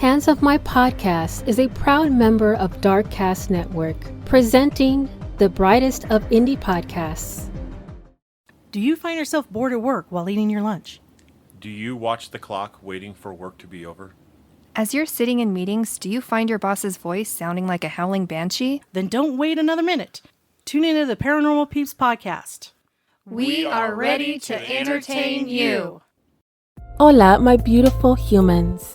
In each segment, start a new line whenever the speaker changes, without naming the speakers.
Hands Off My Podcast is a proud member of Darkcast Network, presenting the brightest of indie podcasts.
Do you find yourself bored at work while eating your lunch?
Do you watch the clock waiting for work to be over?
As you're sitting in meetings, do you find your boss's voice sounding like a howling banshee?
Then don't wait another minute. Tune into the Paranormal Peeps podcast.
We are ready to entertain you.
Hola, my beautiful humans.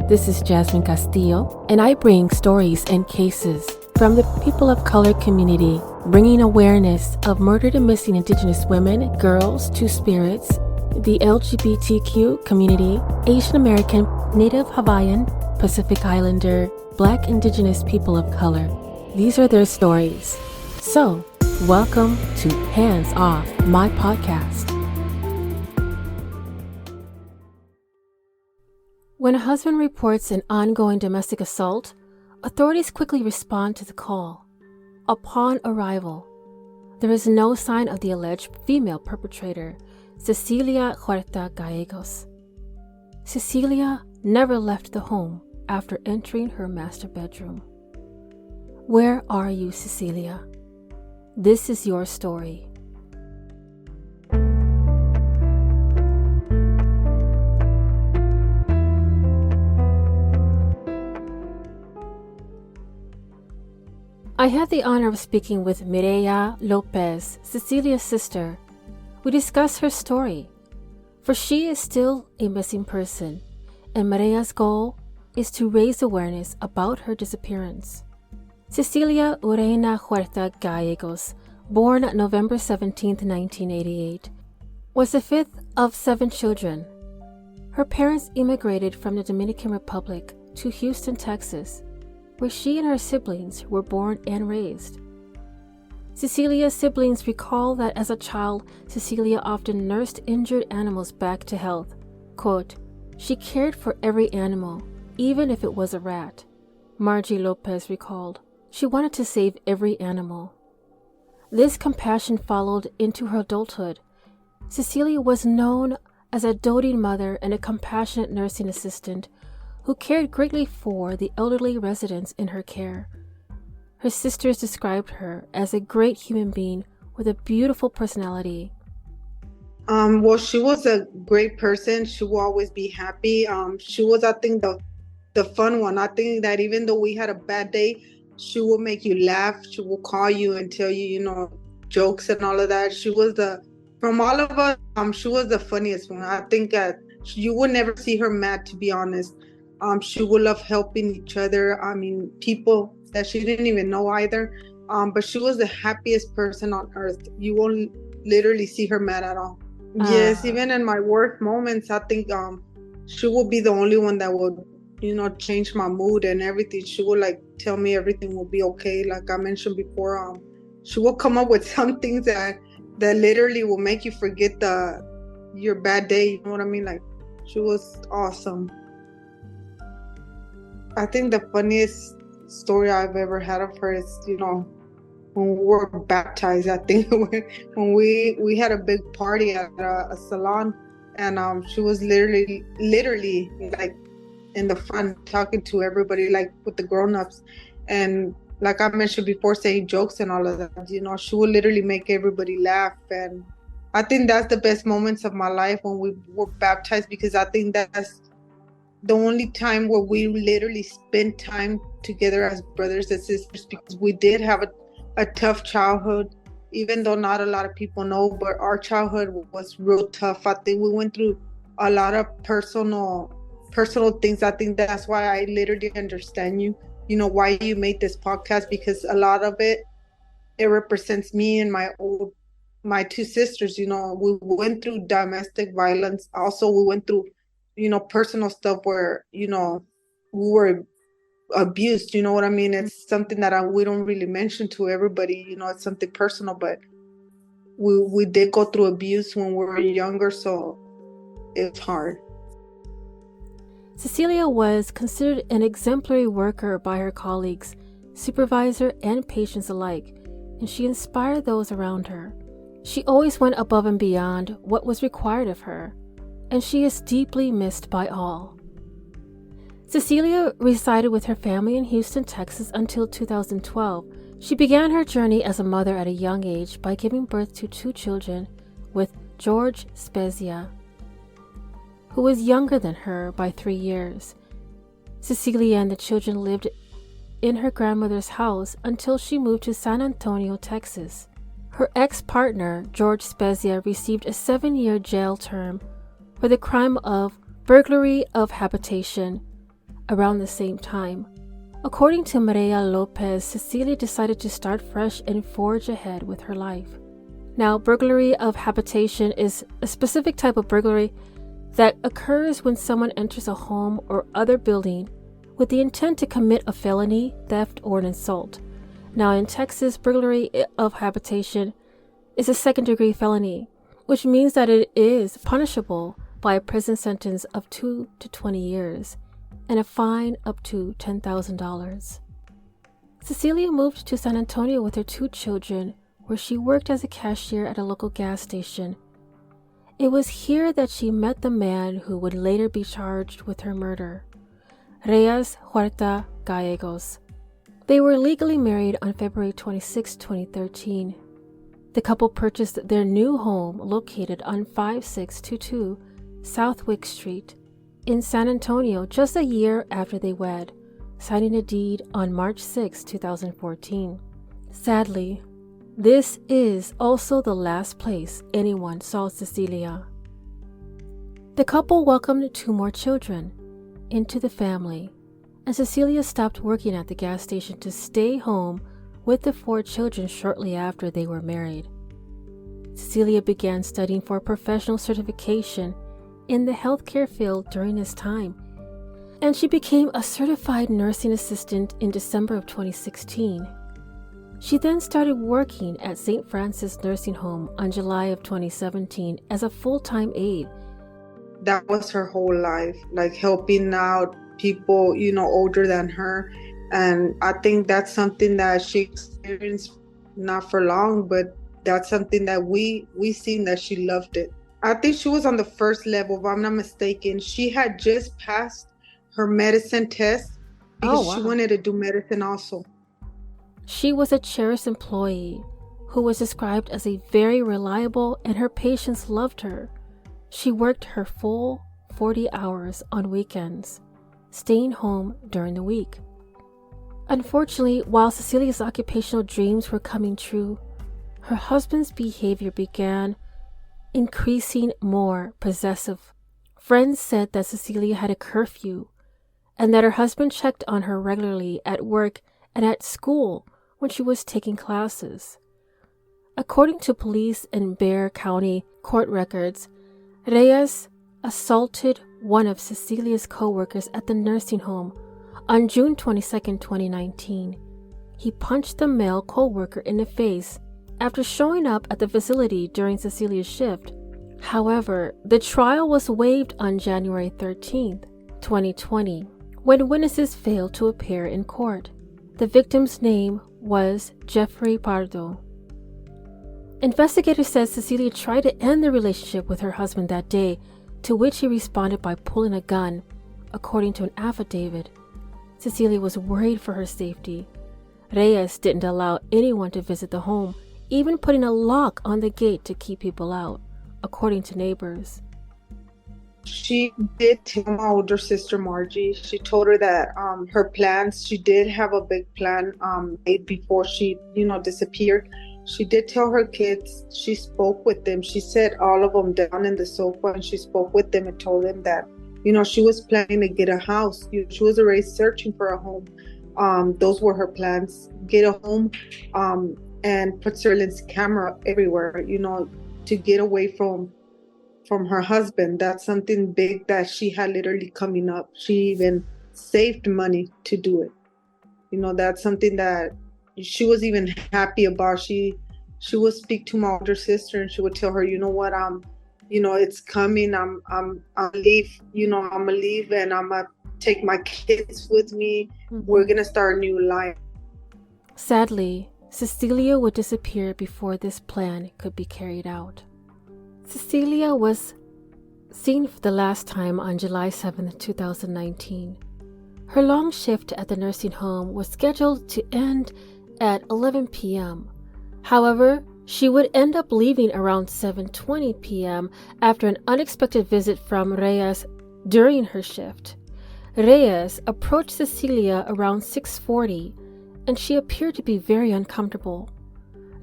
This is Jasmine Castillo, and I bring stories and cases from the people of color community, bringing awareness of murdered and missing Indigenous women, girls, two-spirits, the LGBTQ community, Asian American, Native Hawaiian, Pacific Islander, Black Indigenous people of color. These are their stories. So, welcome to Hands Off My Podcast. When a husband reports an ongoing domestic assault, authorities quickly respond to the call. Upon arrival, there is no sign of the alleged female perpetrator, Cecilia Huerta Gallegos. Cecilia never left the home after entering her master bedroom. Where are you, Cecilia? This is your story. I had the honor of speaking with Mireya Lopez, Cecilia's sister. We discussed her story, for she is still a missing person, and Mireya's goal is to raise awareness about her disappearance. Cecilia Huerta Gallegos, born November 17, 1988, was the fifth of 7 children. Her parents immigrated from the Dominican Republic to Houston, Texas, where she and her siblings were born and raised. Cecilia's siblings recall that as a child, Cecilia often nursed injured animals back to health. Quote, "She cared for every animal, even if it was a rat," Margie Lopez recalled. She wanted to save every animal. This compassion followed into her adulthood. Cecilia was known as a doting mother and a compassionate nursing assistant who cared greatly for the elderly residents in her care. Her sisters described her as a great human being with a beautiful personality.
Well, she was a great person. She will always be happy. She was, I think, the fun one. I think that even though we had a bad day, she will make you laugh. She will call you and tell you, jokes and all of that. She was from all of us, she was the funniest one. I think you would never see her mad, to be honest. She would love helping each other. I mean, people that she didn't even know either. But she was the happiest person on earth. You won't literally see her mad at all. Yes, even in my worst moments, I think she will be the only one that would, change my mood and everything. She will tell me everything will be okay. Like I mentioned before, she will come up with some things that literally will make you forget your bad day. You know what I mean? She was awesome. I think the funniest story I've ever had of her is, when we were baptized. I think when we had a big party at a salon, and she was literally in the front talking to everybody, with the grown-ups, and like I mentioned before, saying jokes and all of that. She would literally make everybody laugh, and I think that's the best moments of my life when we were baptized, because I think that's the only time where we literally spend time together as brothers and sisters, because we did have a tough childhood, even though not a lot of people know, but our childhood was real tough. I think we went through a lot of personal things. I think that's why I literally understand you, why you made this podcast, because a lot of it represents me and my 2 sisters. We went through domestic violence. Also, we went through personal stuff where, we were abused. You know what I mean? It's something that we don't really mention to everybody. It's something personal, but we did go through abuse when we were younger, so it's hard.
Cecilia was considered an exemplary worker by her colleagues, supervisor, and patients alike, and she inspired those around her. She always went above and beyond what was required of her, and she is deeply missed by all. Cecilia resided with her family in Houston, Texas until 2012. She began her journey as a mother at a young age by giving birth to 2 children with George Spezia, who was younger than her by 3 years. Cecilia and the children lived in her grandmother's house until she moved to San Antonio, Texas. Her ex-partner, George Spezia, received a 7-year jail term for the crime of burglary of habitation around the same time. According to Mireya Lopez, Cecilia decided to start fresh and forge ahead with her life. Now, burglary of habitation is a specific type of burglary that occurs when someone enters a home or other building with the intent to commit a felony, theft, or an assault. Now, in Texas, burglary of habitation is a second-degree felony, which means that it is punishable by a prison sentence of 2 to 20 years and a fine up to $10,000. Cecilia moved to San Antonio with her 2 children, where she worked as a cashier at a local gas station. It was here that she met the man who would later be charged with her murder, Mireya Huerta Gallegos. They were legally married on February 26, 2013. The couple purchased their new home located on 5622 Southwick Street in San Antonio just a year after they wed, signing a deed on March 6, 2014. Sadly, this is also the last place anyone saw Cecilia. The couple welcomed 2 more children into the family, and Cecilia stopped working at the gas station to stay home with the 4 children shortly after they were married. Cecilia began studying for a professional certification in the healthcare field during this time, and she became a certified nursing assistant in December of 2016. She then started working at St. Francis Nursing Home on July of 2017 as a full-time aide.
That was her whole life, like helping out people, older than her. And I think that's something that she experienced, not for long, but that's something that we seen that she loved it. I think she was on the first level, if I'm not mistaken. She had just passed her medicine test because she wanted to do medicine also.
She was a cherished employee who was described as a very reliable, and her patients loved her. She worked her full 40 hours on weekends, staying home during the week. Unfortunately, while Cecilia's occupational dreams were coming true, her husband's behavior began increasing more possessive. Friends said that Cecilia had a curfew and that her husband checked on her regularly at work and at school when she was taking classes. According to police and Bexar County court records, Reyes assaulted one of Cecilia's co-workers at the nursing home on June 22, 2019. He punched the male co-worker in the face after showing up at the facility during Cecilia's shift. However, the trial was waived on January 13, 2020, when witnesses failed to appear in court. The victim's name was Jeffrey Pardo. Investigators said Cecilia tried to end the relationship with her husband that day, to which he responded by pulling a gun, according to an affidavit. Cecilia was worried for her safety. Reyes didn't allow anyone to visit the home, even putting a lock on the gate to keep people out, according to neighbors.
She did tell my older sister Margie. She told her that her plans, she did have a big plan made before she, disappeared. She did tell her kids, she spoke with them. She set all of them down in the sofa and she spoke with them and told them that, she was planning to get a house. She was already searching for a home. Those were her plans. Get a home and put surveillance camera everywhere, to get away from her husband. That's something big that she had literally coming up. She even saved money to do it. That's something that she was even happy about. She would speak to my older sister and she would tell her, what, it's coming. I'm leave, I'm gonna leave and I'm gonna take my kids with me. We're gonna start a new life.
Sadly, Cecilia would disappear before this plan could be carried out. Cecilia was seen for the last time on July 7, 2019. Her long shift at the nursing home was scheduled to end at 11 p.m. However, she would end up leaving around 7:20 p.m. after an unexpected visit from Reyes during her shift. Reyes approached Cecilia around 6:40, and she appeared to be very uncomfortable.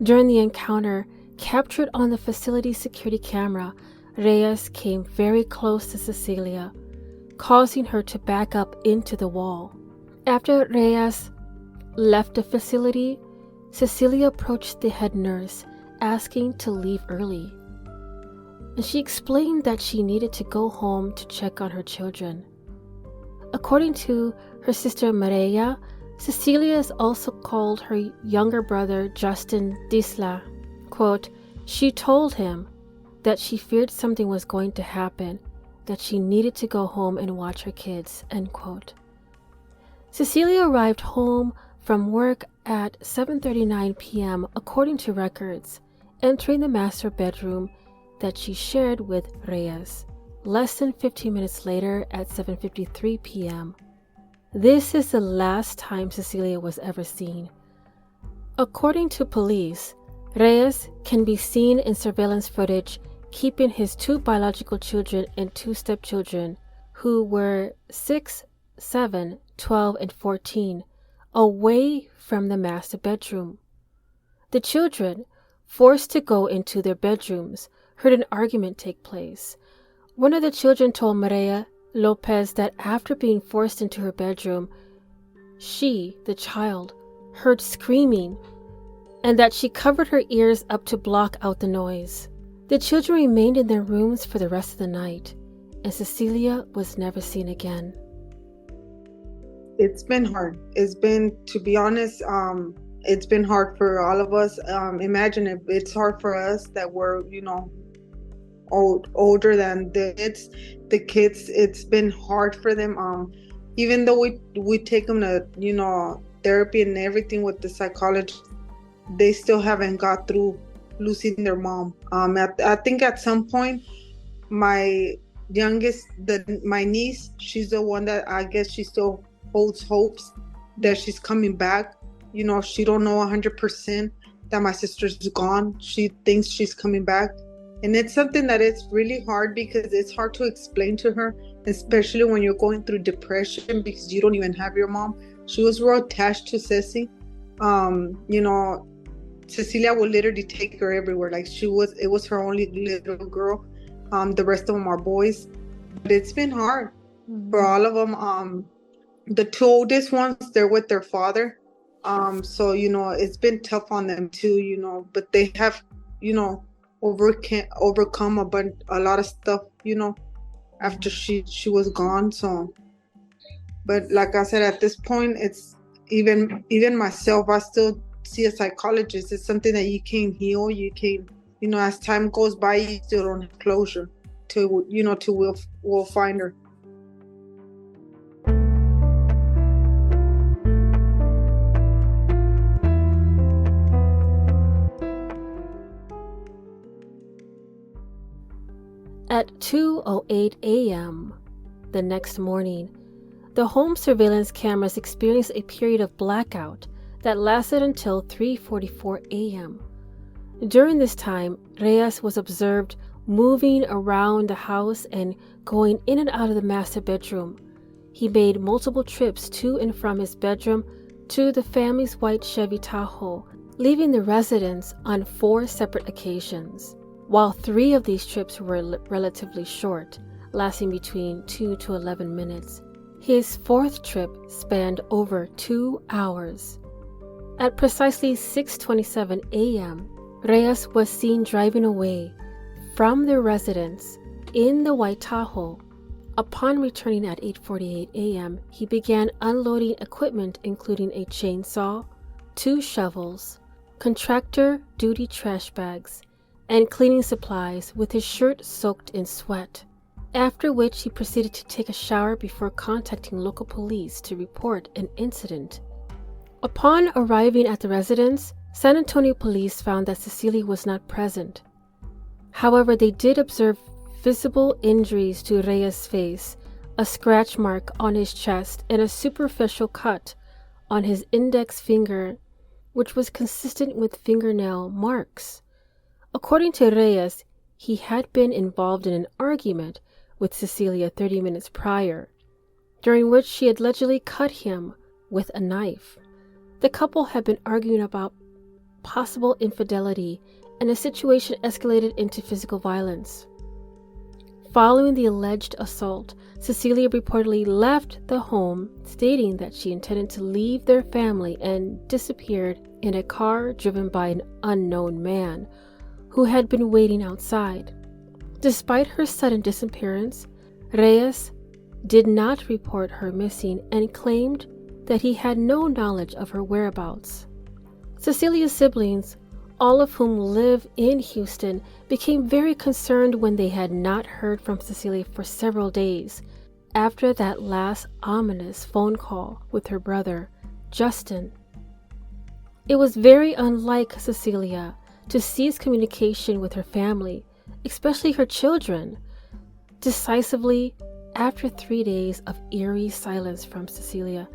During the encounter, captured on the facility security camera, Reyes came very close to Cecilia, causing her to back up into the wall. After Reyes left the facility, Cecilia approached the head nurse, asking to leave early. And she explained that she needed to go home to check on her children. According to her sister Mireya, Cecilia has also called her younger brother Justin Disla. Quote, she told him that she feared something was going to happen, that she needed to go home and watch her kids, end quote. Cecilia arrived home from work at 7:39 p.m. according to records, entering the master bedroom that she shared with Reyes. Less than 15 minutes later at 7:53 p.m. This is the last time Cecilia was ever seen. According to police, Reyes can be seen in surveillance footage keeping his 2 biological children and 2 stepchildren, who were 6, 7, 12, and 14, away from the master bedroom. The children, forced to go into their bedrooms, heard an argument take place. One of the children told Mireya Lopez that after being forced into her bedroom, she, the child, heard screaming and that she covered her ears up to block out the noise. The children remained in their rooms for the rest of the night, and Cecilia was never seen again.
It's been hard. It's been, to be honest, it's been hard for all of us. Imagine if it's hard for us that we're, older than the kids. It's been hard for them. Even though we take them to, therapy and everything with the psychologist, they still haven't got through losing their mom. I think at some point, my youngest, my niece, she's the one that I guess she still holds hopes that she's coming back. She don't know 100% that my sister's gone. She thinks she's coming back. And it's something that it's really hard because it's hard to explain to her, especially when you're going through depression because you don't even have your mom. She was real attached to Ceci. Cecilia would literally take her everywhere. Like it was her only little girl. The rest of them are boys. But it's been hard for all of them. The 2 oldest ones, they're with their father. So, it's been tough on them too, but they have, overcome a lot of stuff, after she was gone. So, but like I said, at this point, it's even myself, I still see a psychologist. It's something that you can't heal. You can't, as time goes by, you still don't have closure till we'll find her.
At 2:08 a.m. the next morning, the home surveillance cameras experienced a period of blackout that lasted until 3:44 a.m. During this time, Reyes was observed moving around the house and going in and out of the master bedroom. He made multiple trips to and from his bedroom to the family's white Chevy Tahoe, leaving the residence on 4 separate occasions. While 3 of these trips were relatively short, lasting between 2 to 11 minutes, his 4th trip spanned over 2 hours. At precisely 6:27 a.m., Reyes was seen driving away from their residence in the white Tahoe. Upon returning at 8:48 a.m., he began unloading equipment including a chainsaw, 2 shovels, contractor duty trash bags, and cleaning supplies with his shirt soaked in sweat, after which he proceeded to take a shower before contacting local police to report an incident. Upon arriving at the residence, San Antonio police found that Cecilia was not present. However, they did observe visible injuries to Reyes' face, a scratch mark on his chest, and a superficial cut on his index finger, which was consistent with fingernail marks. According to Reyes, he had been involved in an argument with Cecilia 30 minutes prior, during which she had allegedly cut him with a knife. The couple had been arguing about possible infidelity, and the situation escalated into physical violence. Following the alleged assault, Cecilia reportedly left the home, stating that she intended to leave their family, and disappeared in a car driven by an unknown man who had been waiting outside. Despite her sudden disappearance, Reyes did not report her missing and claimed that he had no knowledge of her whereabouts. Cecilia's siblings, all of whom live in Houston, became very concerned when they had not heard from Cecilia for several days after that last ominous phone call with her brother, Justin. It was very unlike Cecilia to cease communication with her family, especially her children. Decisively, after 3 days of eerie silence from Cecilia,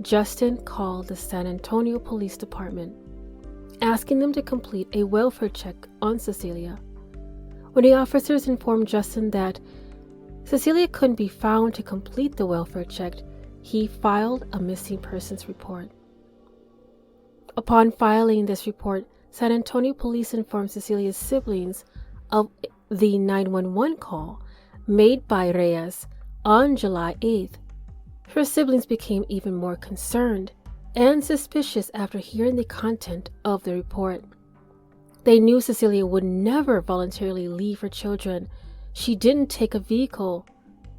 Justin called the San Antonio Police Department, asking them to complete a welfare check on Cecilia. When the officers informed Justin that Cecilia couldn't be found to complete the welfare check, he filed a missing persons report. Upon filing this report, San Antonio police informed Cecilia's siblings of the 911 call made by Reyes on July 8th. Her siblings became even more concerned and suspicious after hearing the content of the report. They knew Cecilia would never voluntarily leave her children. She didn't take a vehicle,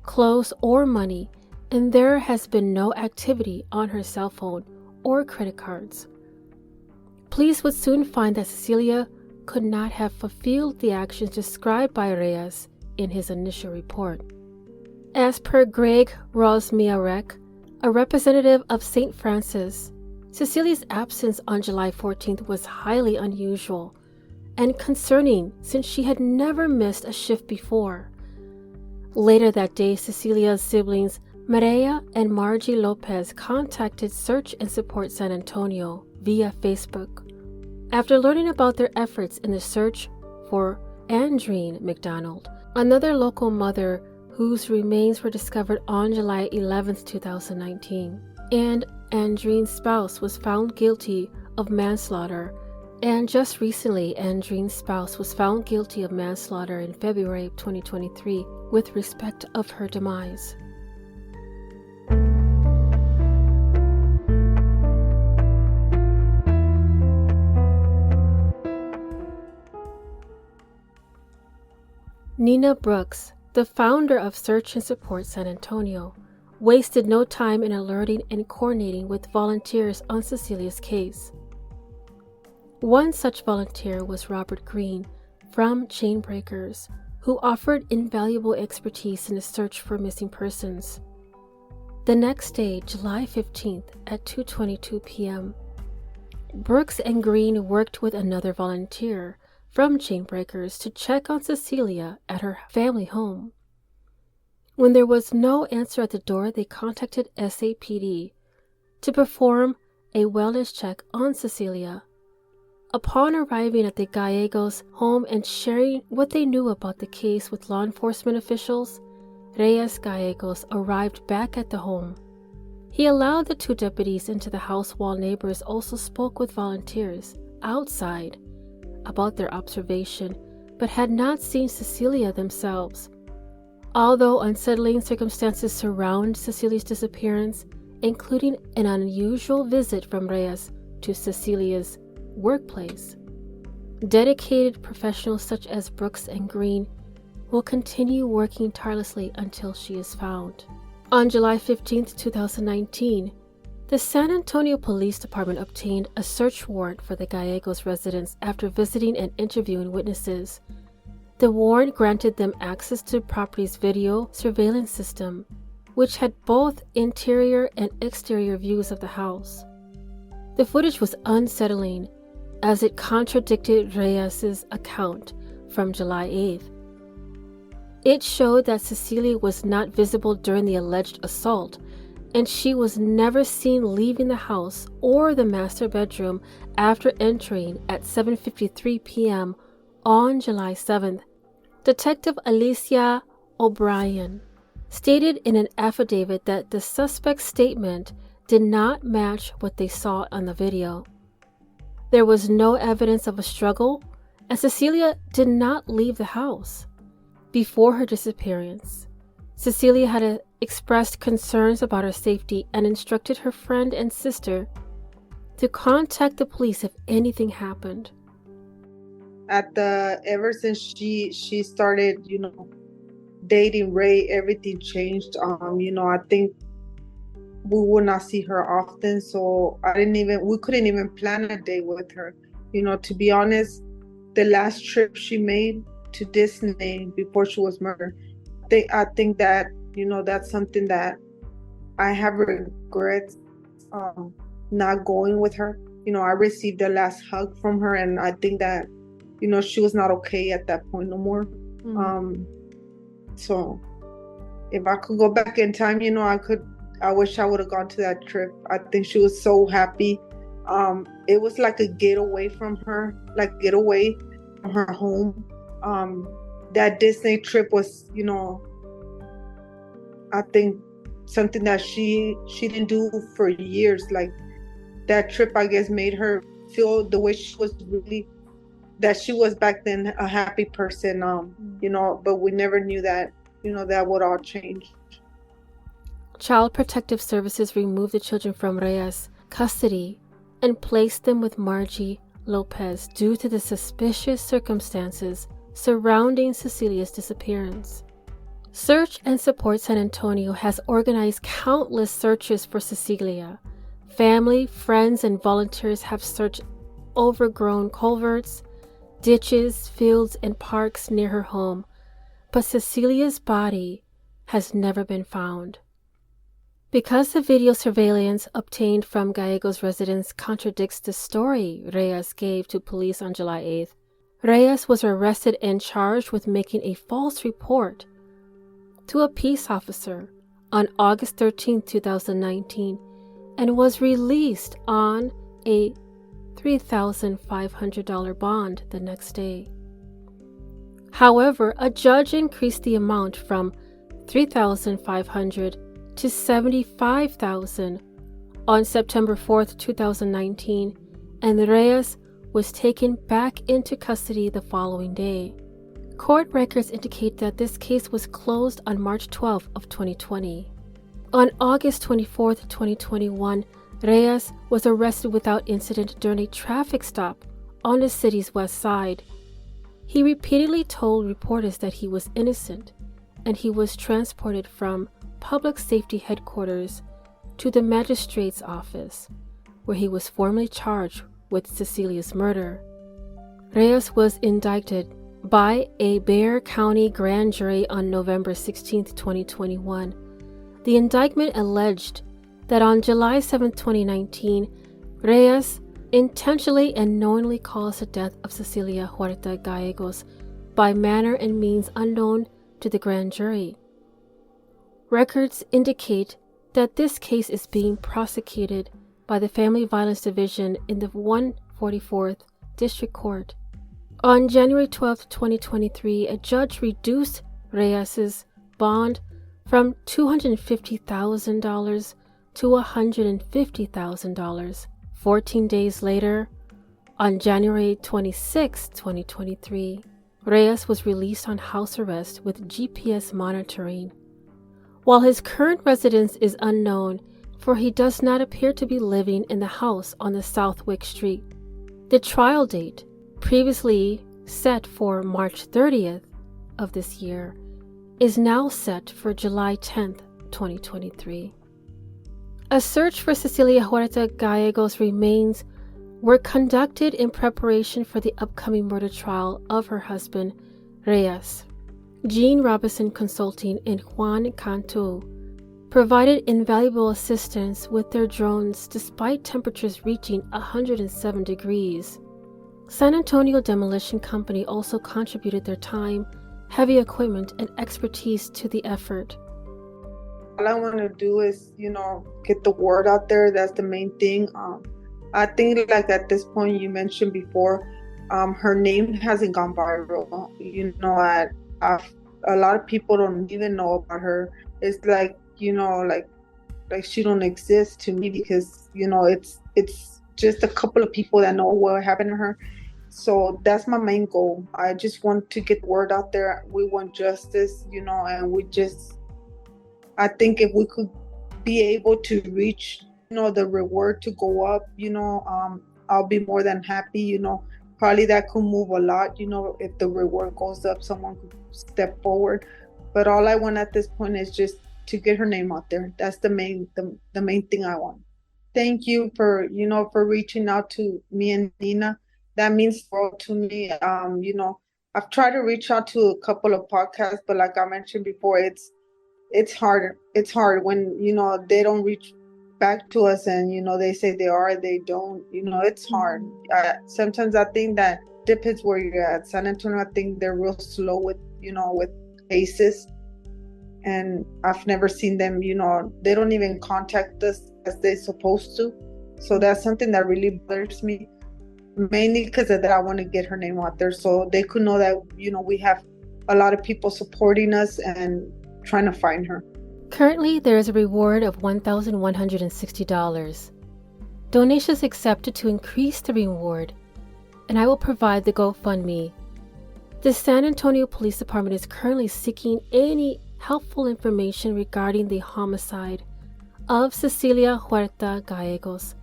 clothes, or money, and there has been no activity on her cell phone or credit cards. Police would soon find that Cecilia could not have fulfilled the actions described by Reyes in his initial report. As per Greg Rosmiarek, a representative of St. Francis, Cecilia's absence on July 14th was highly unusual and concerning since she had never missed a shift before. Later that day, Cecilia's siblings, Mireya and Mireya Lopez, contacted Search and Support San Antonio via Facebook. After learning about their efforts in the search for Andreen McDonald, another local mother whose remains were discovered on July 11, 2019, and Andreen's spouse was found guilty of manslaughter, and just recently Andreen's spouse was found guilty of manslaughter in February of 2023 with respect of her demise. Nina Brooks, the founder of Search and Support San Antonio, wasted no time in alerting and coordinating with volunteers on Cecilia's case. One such volunteer was Robert Green from Chainbreakers, who offered invaluable expertise in the search for missing persons. The next day, July 15th at 2:22 p.m., Brooks and Green worked with another volunteer from Chainbreakers to check on Cecilia at her family home. When there was no answer at the door, they contacted SAPD to perform a wellness check on Cecilia. Upon arriving at the Gallegos home and sharing what they knew about the case with law enforcement officials, Reyes Gallegos arrived back at the home. He allowed the two deputies into the house while neighbors also spoke with volunteers outside about their observation, but had not seen Cecilia themselves. Although unsettling circumstances surround Cecilia's disappearance, including an unusual visit from Reyes to Cecilia's workplace, dedicated professionals such as Brooks and Green will continue working tirelessly until she is found. On July 15, 2019, the San Antonio Police Department obtained a search warrant for the Gallegos residence after visiting and interviewing witnesses. The warrant granted them access to the property's video surveillance system, which had both interior and exterior views of the house. The footage was unsettling, as it contradicted Reyes's account from July 8th. It showed that Cecilia was not visible during the alleged assault, and she was never seen leaving the house or the master bedroom after entering at 7:53 p.m. on July 7th. Detective Alicia O'Brien stated in an affidavit that the suspect's statement did not match what they saw on the video. There was no evidence of a struggle, and Cecilia did not leave the house. Before her disappearance, Cecilia had expressed concerns about her safety and instructed her friend and sister to contact the police if anything happened.
Ever since she started, dating Ray, everything changed. I think we would not see her often, so we couldn't even plan a day with her. To be honest, the last trip she made to Disney before she was murdered, I think that, that's something that I have regrets not going with her. I received the last hug from her, and I think that, she was not okay at that point no more. So if I could go back in time, I wish I would have gone to that trip. I think she was so happy. It was like a getaway from her, getaway from her home. That Disney trip was, I think something that she didn't do for years. Like that trip, I guess, made her feel the way she was that she was back then, a happy person. But we never knew that, that would all change.
Child Protective Services removed the children from Reyes' custody and placed them with Mireya Lopez due to the suspicious circumstances surrounding Cecilia's disappearance. Search and Support San Antonio has organized countless searches for Cecilia. Family, friends, and volunteers have searched overgrown culverts, ditches, fields, and parks near her home, but Cecilia's body has never been found. Because the video surveillance obtained from Gallegos' residence contradicts the story Reyes gave to police on July 8th, Reyes was arrested and charged with making a false report to a peace officer on August 13, 2019, and was released on a $3,500 bond the next day. However, a judge increased the amount from $3,500 to $75,000 on September 4th, 2019, and Reyes was taken back into custody the following day. Court records indicate that this case was closed on March 12th of 2020. On August 24th, 2021, Reyes was arrested without incident during a traffic stop on the city's west side. He repeatedly told reporters that he was innocent, and he was transported from Public Safety Headquarters to the magistrate's office, where he was formally charged with Cecilia's murder. Reyes was indicted by a Bexar County grand jury on November 16, 2021. The indictment alleged that on July 7, 2019, Reyes intentionally and knowingly caused the death of Cecilia Huerta Gallegos by manner and means unknown to the grand jury. Records indicate that this case is being prosecuted by the Family Violence Division in the 144th District Court. On January 12, 2023, a judge reduced Reyes' bond from $250,000 to $150,000. 14 days later, on January 26, 2023, Reyes was released on house arrest with GPS monitoring. While his current residence is unknown, for he does not appear to be living in the house on the Southwick Street. The trial date, previously set for March 30th of this year, is now set for July 10th, 2023. A search for Cecilia Huerta Gallegos' remains were conducted in preparation for the upcoming murder trial of her husband, Reyes. Jean Robinson Consulting and Juan Cantu provided invaluable assistance with their drones despite temperatures reaching 107 degrees. San Antonio Demolition Company also contributed their time heavy equipment, and expertise to the effort.
All I want to do is, get the word out there. That's the main thing. I think, like at this point you mentioned before, her name hasn't gone viral. A lot of people don't even know about her. It's like, like she don't exist to me because, it's just a couple of people that know what happened to her. So that's my main goal. I just want to get the word out there. We want justice, and I think if we could be able to reach, the reward to go up, I'll be more than happy, probably that could move a lot, if the reward goes up, someone could step forward. But all I want at this point is just to get her name out there. That's the main thing I want. Thank you for, for reaching out to me and Nina. That means the world to me. I've tried to reach out to a couple of podcasts, but like I mentioned before, it's hard. It's hard when, they don't reach back to us and, they say they don't, it's hard. Sometimes I think that depends where you're at. San Antonio, I think they're real slow with cases. And I've never seen them, they don't even contact us as they're supposed to. So that's something that really bothers me. Mainly because of that, I want to get her name out there so they could know that, we have a lot of people supporting us and trying to find her.
Currently, there is a reward of $1,160. Donations accepted to increase the reward, and I will provide the GoFundMe. The San Antonio Police Department is currently seeking any helpful information regarding the homicide of Cecilia Huerta Gallegos.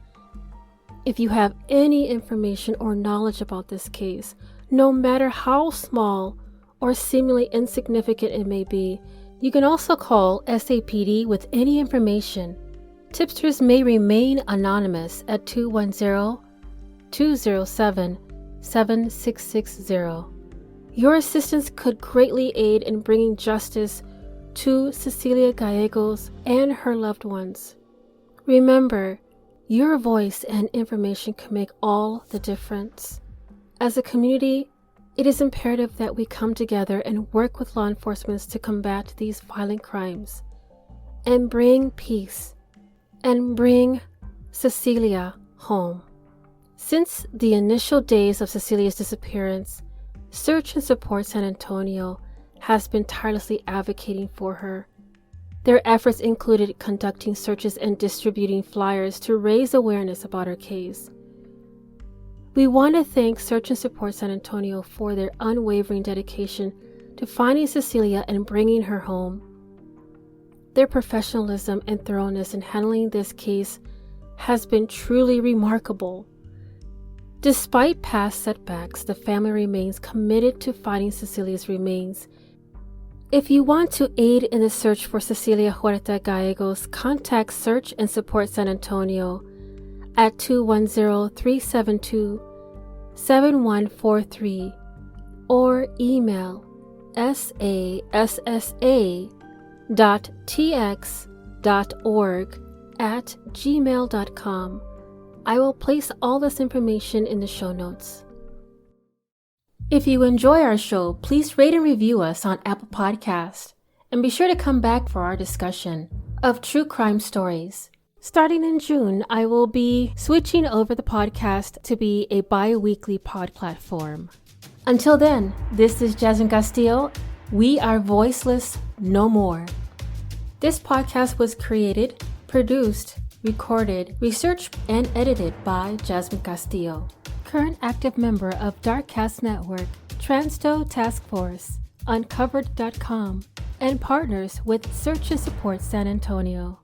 If you have any information or knowledge about this case, no matter how small or seemingly insignificant it may be, you can also call SAPD with any information. Tipsters may remain anonymous at 210-207-7660. Your assistance could greatly aid in bringing justice to Cecilia Gallegos and her loved ones. Remember, your voice and information can make all the difference. As a community, it is imperative that we come together and work with law enforcement to combat these violent crimes and bring peace and bring Cecilia home. Since the initial days of Cecilia's disappearance, Search and Support San Antonio has been tirelessly advocating for her. Their efforts included conducting searches and distributing flyers to raise awareness about her case. We want to thank Search and Support San Antonio for their unwavering dedication to finding Cecilia and bringing her home. Their professionalism and thoroughness in handling this case has been truly remarkable. Despite past setbacks, the family remains committed to finding Cecilia's remains. If you want to aid in the search for Cecilia Huerta Gallegos, contact Search and Support San Antonio at 210-372-7143 or email sassa.tx.org@gmail.com. I will place all this information in the show notes. If you enjoy our show, please rate and review us on Apple Podcasts, and be sure to come back for our discussion of true crime stories. Starting in June, I will be switching over the podcast to be a bi-weekly pod platform. Until then, this is Jasmine Castillo. We are voiceless no more. This podcast was created, produced, recorded, researched, and edited by Jasmine Castillo, current active member of Darkcast Network, Transto Task Force, Uncovered.com, and partners with Search and Support San Antonio.